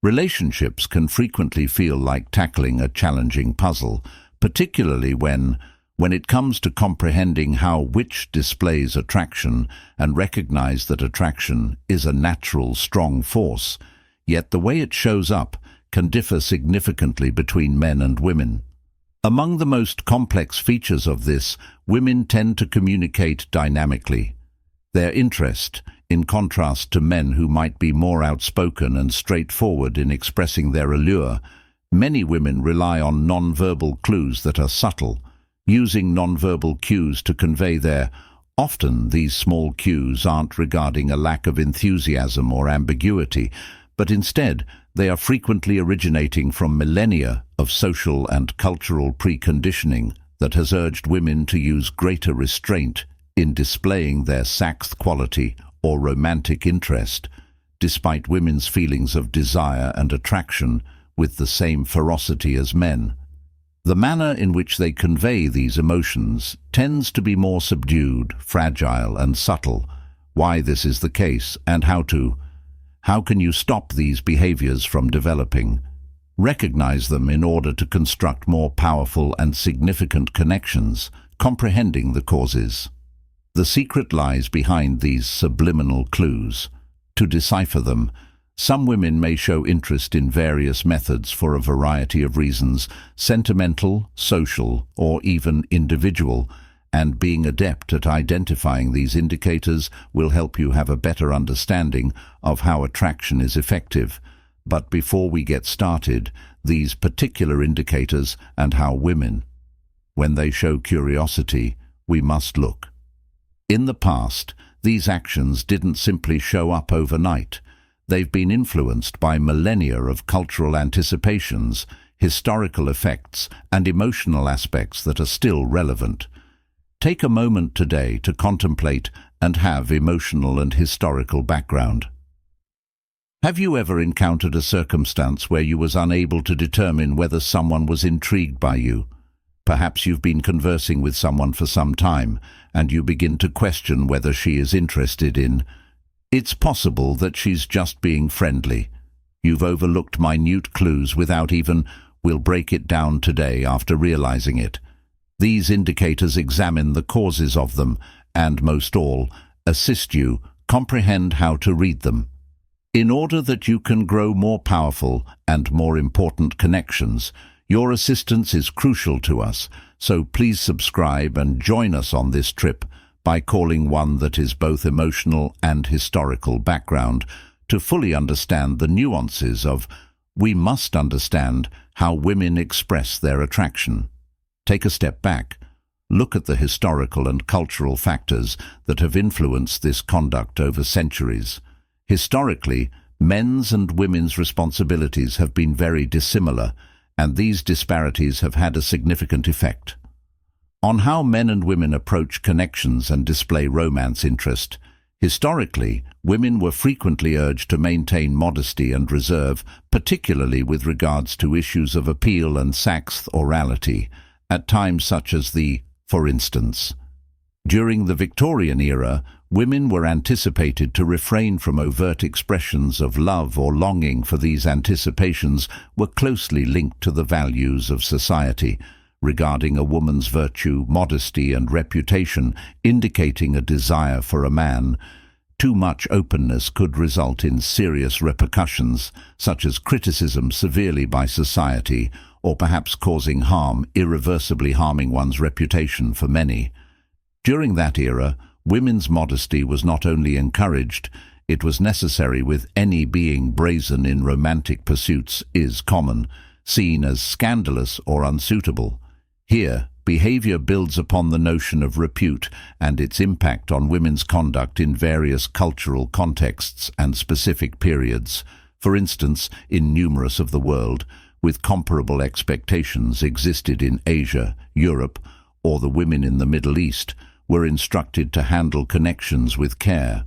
Relationships can frequently feel like tackling a challenging puzzle, particularly when it comes to comprehending how which displays attraction and recognize that attraction is a natural, strong force, yet the way it shows up can differ significantly between men and women. Among the most complex features of this, women tend to communicate dynamically. Their interest, in contrast to men who might be more outspoken and straightforward in expressing their allure, many women rely on non-verbal clues that are subtle, using non-verbal cues to convey their. Often these small cues aren't regarding a lack of enthusiasm or ambiguity, but instead they are frequently originating from millennia of social and cultural preconditioning that has urged women to use greater restraint in displaying their sex quality or romantic interest, despite women's feelings of desire and attraction with the same ferocity as men. The manner in which they convey these emotions tends to be more subdued, fragile, and subtle. Why this is the case, and how can you stop these behaviors from developing? Recognize them in order to construct more powerful and significant connections, comprehending the causes. The secret lies behind these subliminal clues. To decipher them, some women may show interest in various methods for a variety of reasons, sentimental, social, or even individual, and being adept at identifying these indicators will help you have a better understanding of how attraction is effective. But before we get started, these particular indicators and how women, when they show curiosity, we must look. In the past, these actions didn't simply show up overnight. They've been influenced by millennia of cultural anticipations, historical effects, and emotional aspects that are still relevant. Take a moment today to contemplate and have emotional and historical background. Have you ever encountered a circumstance where you was unable to determine whether someone was intrigued by you? Perhaps you've been conversing with someone for some time, and you begin to question whether she is interested in. It's possible that she's just being friendly. You've overlooked minute clues without even, we'll break it down today after realizing it. These indicators examine the causes of them, and most all, assist you comprehend how to read them. In order that you can grow more powerful and more important connections, your assistance is crucial to us, so please subscribe and join us on this trip by calling one that is both emotional and historical background to fully understand the nuances of. We must understand how women express their attraction. Take a step back. Look at the historical and cultural factors that have influenced this conduct over centuries. Historically, men's and women's responsibilities have been very dissimilar, and these disparities have had a significant effect on how men and women approach connections and display romance interest. Historically, women were frequently urged to maintain modesty and reserve, particularly with regards to issues of appeal and sex orality, at times such as for instance, during the Victorian era, women were anticipated to refrain from overt expressions of love or longing, for these anticipations were closely linked to the values of society regarding a woman's virtue, modesty, and reputation, indicating a desire for a man. Too much openness could result in serious repercussions, such as criticism severely by society, or perhaps causing harm, irreversibly harming one's reputation for many. During that era, women's modesty was not only encouraged, it was necessary, with any being brazen in romantic pursuits is common, seen as scandalous or unsuitable. Here, behavior builds upon the notion of repute and its impact on women's conduct in various cultural contexts and specific periods. For instance, in numerous of the world, with comparable expectations existed in Asia, Europe, or the women in the Middle East were instructed to handle connections with care,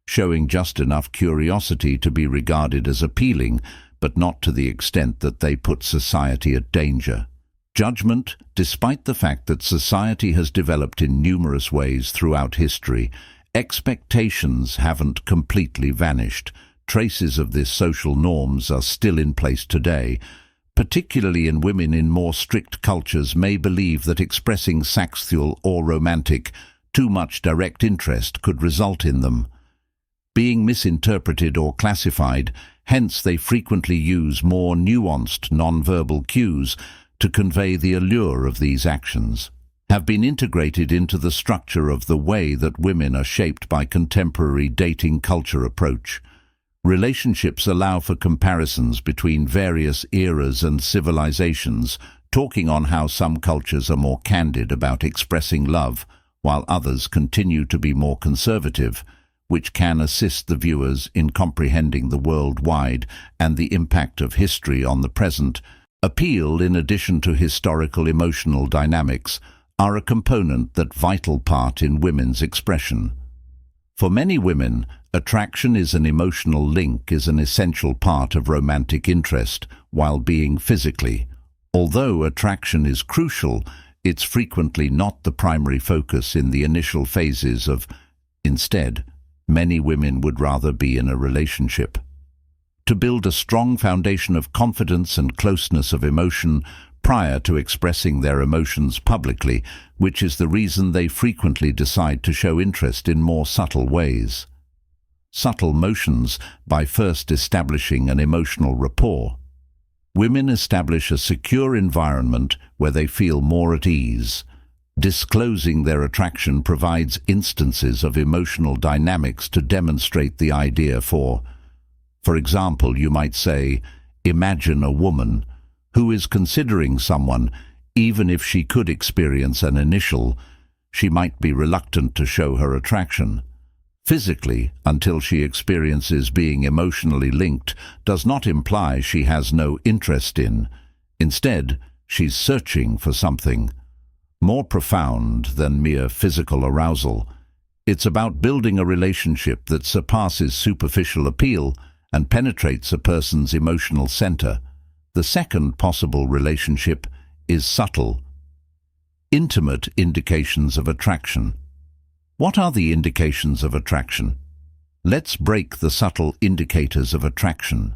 showing just enough curiosity to be regarded as appealing, but not to the extent that they put society at danger. Judgment, despite the fact that society has developed in numerous ways throughout history, expectations haven't completely vanished, traces of these social norms are still in place today, particularly in women in more strict cultures may believe that expressing sexual or romantic too much direct interest could result in them being misinterpreted or classified. Hence they frequently use more nuanced non-verbal cues to convey the allure of these actions, have been integrated into the structure of the way that women are shaped by contemporary dating culture approach. Relationships allow for comparisons between various eras and civilizations, talking on how some cultures are more candid about expressing love, while others continue to be more conservative, which can assist the viewers in comprehending the worldwide and the impact of history on the present. Appeal, in addition to historical emotional dynamics, are a component that vital part in women's expression. For many women, attraction is an emotional link is an essential part of romantic interest while being physically. Although attraction is crucial, it's frequently not the primary focus in the initial phases of. Instead, many women would rather be in a relationship. To build a strong foundation of confidence and closeness of emotion prior to expressing their emotions publicly, which is the reason they frequently decide to show interest in more subtle ways. Subtle motions by first establishing an emotional rapport. Women establish a secure environment where they feel more at ease. Disclosing their attraction provides instances of emotional dynamics to demonstrate the idea for. For example, you might say, imagine a woman who is considering someone, even if she could experience an initial, she might be reluctant to show her attraction. Physically, until she experiences being emotionally linked, does not imply she has no interest in. Instead, she's searching for something more profound than mere physical arousal. It's about building a relationship that surpasses superficial appeal and penetrates a person's emotional center. The second possible relationship is subtle, intimate indications of attraction. What are the indications of attraction? Let's break the subtle indicators of attraction.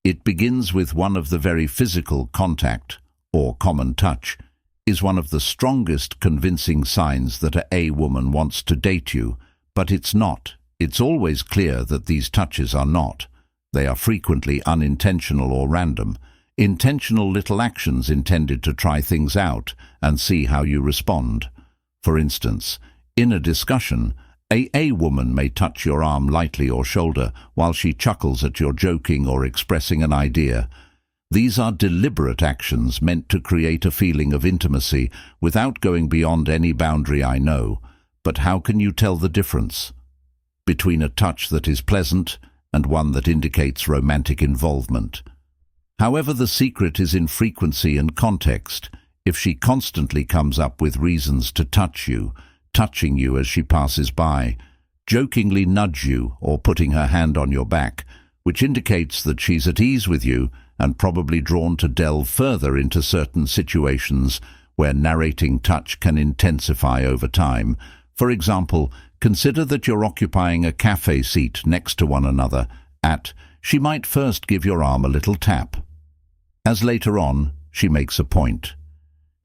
It begins with one of the very physical contact, or common touch, is one of the strongest convincing signs that a woman wants to date you, but it's not. It's always clear that these touches are not. They are frequently unintentional or random. Intentional little actions intended to try things out and see how you respond. For instance, in a discussion, a woman may touch your arm lightly or shoulder while she chuckles at your joking or expressing an idea. These are deliberate actions meant to create a feeling of intimacy without going beyond any boundary I know. But how can you tell the difference between a touch that is pleasant and one that indicates romantic involvement? However, the secret is in frequency and context. If she constantly comes up with reasons to touch you, touching you as she passes by, jokingly nudge you or putting her hand on your back, which indicates that she's at ease with you and probably drawn to delve further into certain situations where narrating touch can intensify over time. For example, consider that you're occupying a cafe seat next to one another. She might first give your arm a little tap. As later on, she makes a point.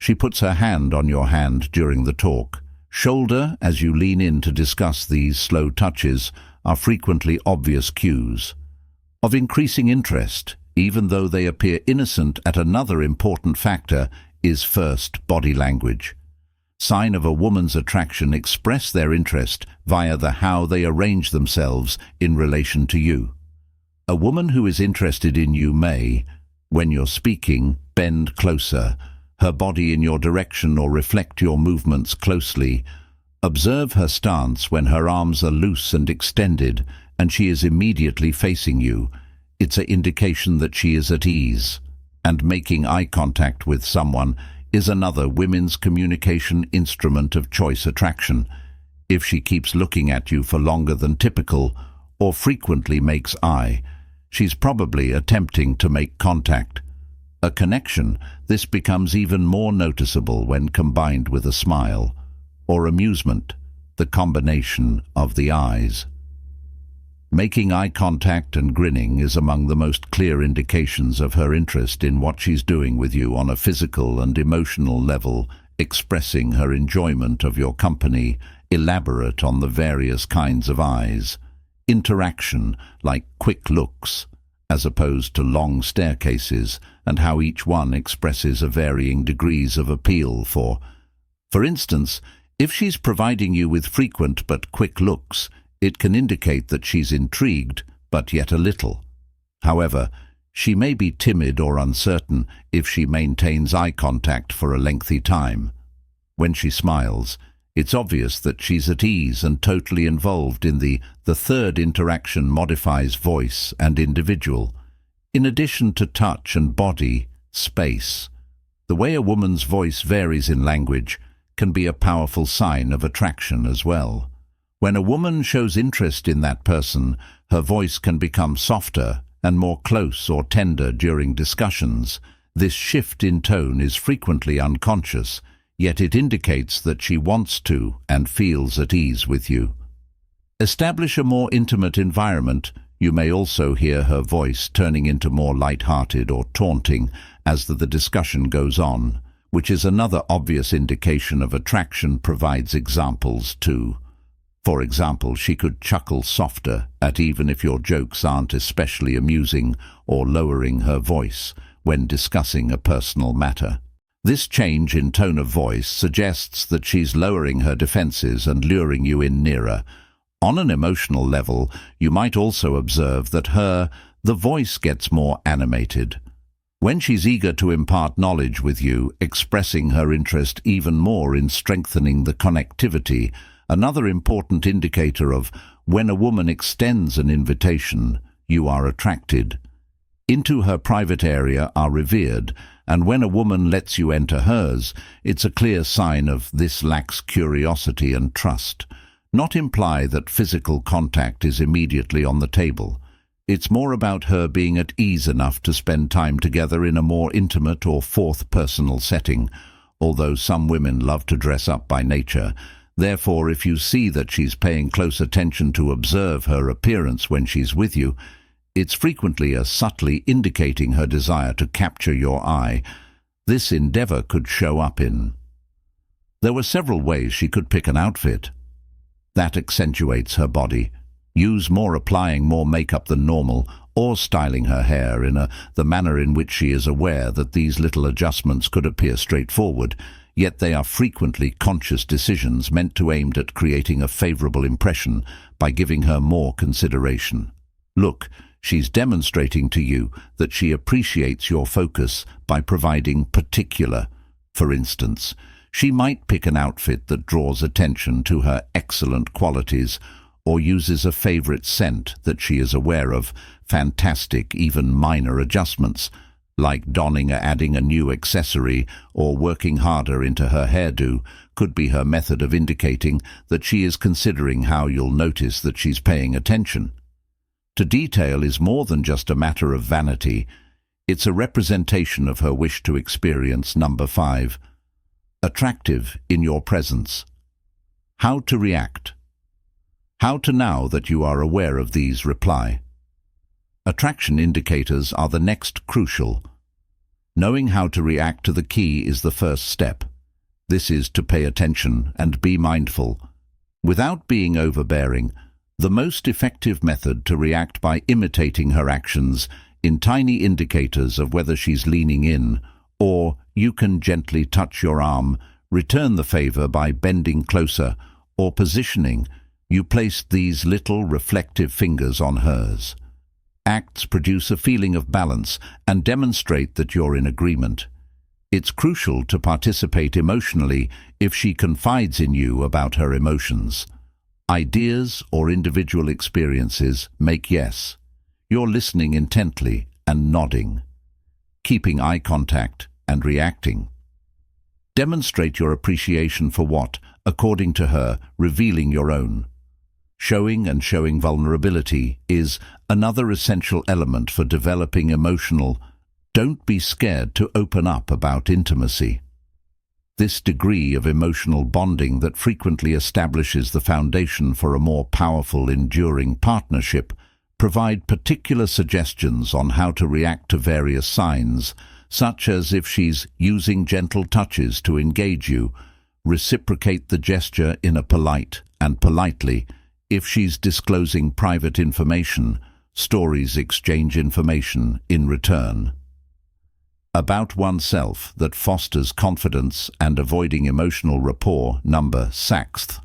She puts her hand on your hand during the talk. Shoulder, as you lean in to discuss these slow touches, are frequently obvious cues of increasing interest, even though they appear innocent. Another important factor is first body language. Sign of a woman's attraction express their interest via the how they arrange themselves in relation to you. A woman who is interested in you may, when you're speaking, bend closer, her body in your direction or reflect your movements closely. Observe her stance when her arms are loose and extended and she is immediately facing you. It's an indication that she is at ease. And making eye contact with someone is another women's communication instrument of choice attraction. If she keeps looking at you for longer than typical or frequently makes eye, she's probably attempting to make contact. A connection, this becomes even more noticeable when combined with a smile or amusement, the combination of the eyes. Making eye contact and grinning is among the most clear indications of her interest in what she's doing with you on a physical and emotional level, expressing her enjoyment of your company, elaborate on the various kinds of eyes. Interaction, like quick looks, as opposed to long staircases, and how each one expresses a varying degrees of appeal For instance, if she's providing you with frequent but quick looks, it can indicate that she's intrigued, but yet a little. However, she may be timid or uncertain if she maintains eye contact for a lengthy time. When she smiles, it's obvious that she's at ease and totally involved in the third interaction modifies voice and individual. In addition to touch and body, space. The way a woman's voice varies in language can be a powerful sign of attraction as well. When a woman shows interest in that person, her voice can become softer and more close or tender during discussions. This shift in tone is frequently unconscious, yet it indicates that she wants to and feels at ease with you. Establish a more intimate environment. You may also hear her voice turning into more light-hearted or taunting as the discussion goes on, which is another obvious indication of attraction. Provides examples too. For example, she could chuckle softer at even if your jokes aren't especially amusing, or lowering her voice when discussing a personal matter. This change in tone of voice suggests that she's lowering her defenses and luring you in nearer. On an emotional level, you might also observe that the voice gets more animated. When she's eager to impart knowledge with you, expressing her interest even more in strengthening the connectivity. Another important indicator of when a woman extends an invitation, you are attracted. Into her private area are revered, and when a woman lets you enter hers, it's a clear sign of this lacks curiosity and trust. Not imply that physical contact is immediately on the table. It's more about her being at ease enough to spend time together in a more intimate or fourth personal setting, although some women love to dress up by nature. Therefore, if you see that she's paying close attention to observe her appearance when she's with you, it's frequently a subtly indicating her desire to capture your eye. This endeavor could show up in. There were several ways she could pick an outfit. That accentuates her body. Use more applying more makeup than normal, or styling her hair in the manner in which she is aware that these little adjustments could appear straightforward, yet they are frequently conscious decisions meant to aim at creating a favorable impression by giving her more consideration. Look, she's demonstrating to you that she appreciates your focus by providing particular. For instance, she might pick an outfit that draws attention to her excellent qualities, or uses a favorite scent that she is aware of. Fantastic, even minor adjustments, like adding a new accessory or working harder into her hairdo, could be her method of indicating that she is considering how you'll notice that she's paying attention. To detail is more than just a matter of vanity. It's a representation of her wish to experience. Number 5. Attractive in your presence. How to react. How to now that you are aware of these reply. Attraction indicators are the next crucial. Knowing how to react to the key is the first step. This is to pay attention and be mindful. Without being overbearing, the most effective method to react by imitating her actions in tiny indicators of whether she's leaning in, or you can gently touch your arm, return the favor by bending closer, or positioning. You place these little reflective fingers on hers. Acts produce a feeling of balance and demonstrate that you're in agreement. It's crucial to participate emotionally if she confides in you about her emotions. Ideas or individual experiences make yes. You're listening intently and nodding, keeping eye contact and reacting. Demonstrate your appreciation for what, according to her, revealing your own. Showing vulnerability is another essential element for developing emotional. Don't be scared to open up about intimacy. This degree of emotional bonding that frequently establishes the foundation for a more powerful, enduring partnership provide particular suggestions on how to react to various signs, such as if she's using gentle touches to engage you, reciprocate the gesture in a polite and politely. If she's disclosing private information, stories exchange information in return. About oneself that fosters confidence and avoiding emotional rapport. Number 6.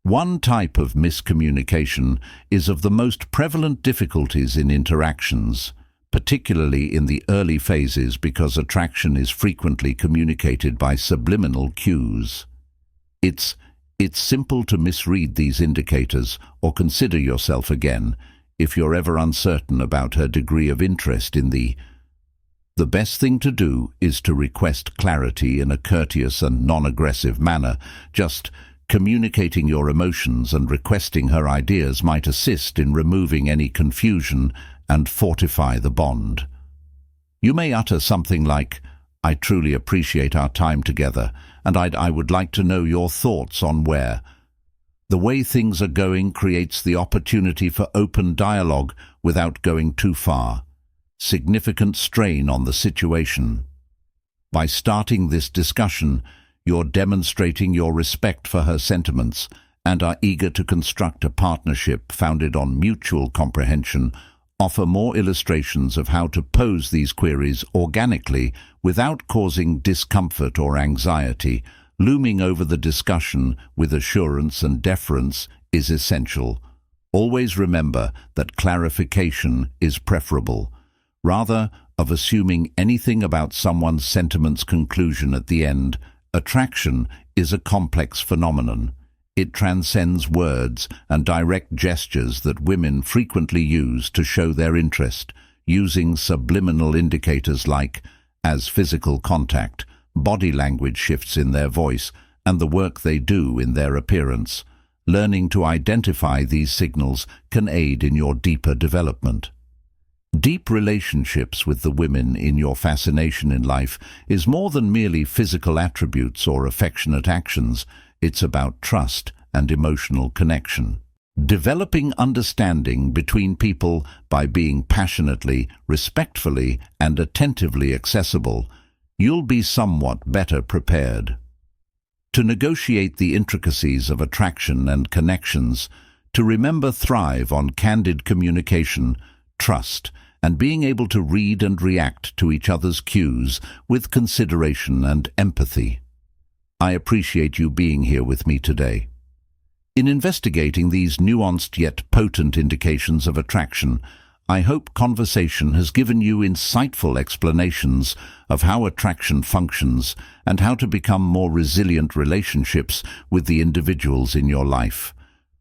One type of miscommunication is of the most prevalent difficulties in interactions, particularly in the early phases, because attraction is frequently communicated by subliminal cues. It's simple to misread these indicators or consider yourself again if you're ever uncertain about her degree of interest in the best thing to do is to request clarity in a courteous and non-aggressive manner. Just communicating your emotions and requesting her ideas might assist in removing any confusion and fortify the bond. You may utter something like, "I truly appreciate our time together, and I would like to know your thoughts on where." The way things are going creates the opportunity for open dialogue without going too far. Significant strain on the situation. By starting this discussion, you're demonstrating your respect for her sentiments and are eager to construct a partnership founded on mutual comprehension. Offer more illustrations of how to pose these queries organically without causing discomfort or anxiety. Looming over the discussion with assurance and deference is essential. Always remember that clarification is preferable. Rather of assuming anything about someone's sentiments. Conclusion at the end. Attraction is a complex phenomenon. It transcends words and direct gestures that women frequently use to show their interest, using subliminal indicators as physical contact, body language shifts in their voice, and the work they do in their appearance. Learning to identify these signals can aid in your deeper development. Deep relationships with the women in your fascination in life is more than merely physical attributes or affectionate actions. It's about trust and emotional connection. Developing understanding between people by being passionately, respectfully, and attentively accessible, you'll be somewhat better prepared to negotiate the intricacies of attraction and connections, to remember thrive on candid communication, trust, and being able to read and react to each other's cues with consideration and empathy. I appreciate you being here with me today. In investigating these nuanced yet potent indications of attraction, I hope conversation has given you insightful explanations of how attraction functions and how to become more resilient relationships with the individuals in your life.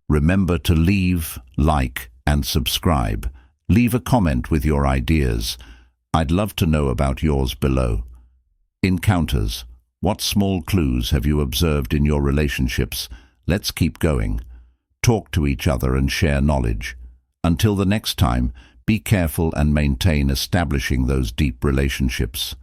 Remember to leave, like, and subscribe. Leave a comment with your ideas. I'd love to know about yours below. Encounters. What small clues have you observed in your relationships? Let's keep going. Talk to each other and share knowledge. Until the next time, be careful and maintain establishing those deep relationships.